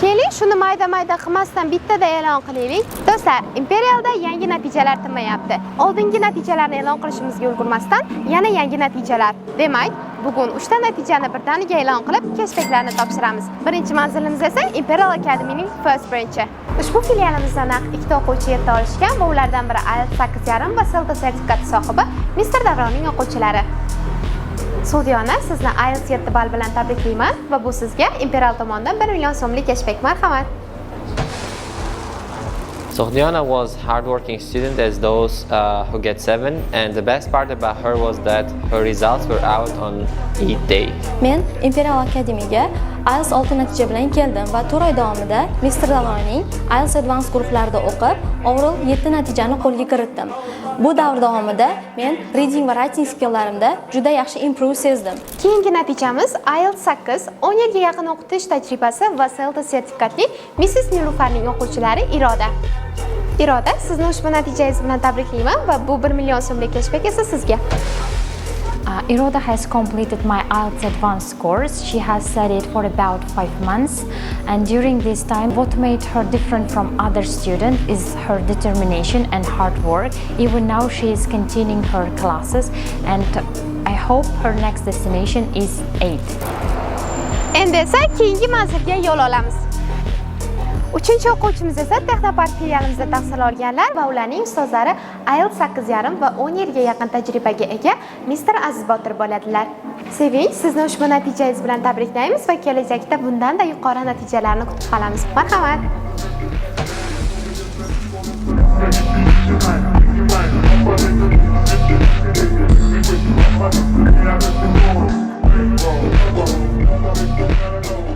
Keling, shuni mayda-mayda qilmasdan bittada e'lon qilaylik. Do'stlar, Imperialda yangi natijalar tinmayapti. Oldingi natijalarni e'lon qilishimizga ulgurmasdan yana yangi natijalar. Demak, bugun 3 ta natijani birdaniga e'lon qilib, cashbacklarni topshiramiz. Birinchi manzilimiz esa Imperial Academy'ning first branchi. Ushbu filialimizda naqd 2 ta o'quvchi yetib olishgan va ulardan biri IELTS 8.5 va CELTA sertifikati sohibi Mr. Davronning o'quvchilari. Sudiyona, sizni IELTS 7 ball bilan tabriklayman va bu sizga Imperial tomonidan 1 million so'mlik cashback. Marhamat. Sohdiana was hardworking student as those who get 7, and the best part about her was that her results were out on 8th day. Men Imperial Academy'ga IELTS 6 natija bilan keldim va 4 oy davomida Mr. Davronning IELTS Advanced guruhlarida o'qib, overall 7 natijani qo'lga kiritdim. Bu davr davomida men reading va writing skilllarimda juda yaxshi improve sezdim. Keyingi natijamiz IELTS 8, 10 yilga yaqin o'qitish tajribasi va CELTA sertifikatli Mrs. Nilufarning o'quvchilari Iroda. Iroda, sizni ushbu natijangiz bilan tabriklayman va bu 1 million so'mlik cashback esa sizga. Iroda has completed my IELTS advanced course. She has studied for about 5 months, and during this time what made her different from other students is her determination and hard work. Even now she is continuing her classes, and I hope her next destination is 8. Endi esa keyingi manzilga yo'l olamiz. Uchinchi o'quvchimiz esa Texnopark filialimizda tahsil olganlar va ularning ustozlari IELTS 8.5 va 10 yilga yaqin tajribaga ega Mr. Aziz Botir bo'ladilar. Seving, sizni ushbu natijangiz bilan tabriklaymiz va kelajakda bundan-da yuqori natijalarni kutib qolamiz. Marhamat. Thank you.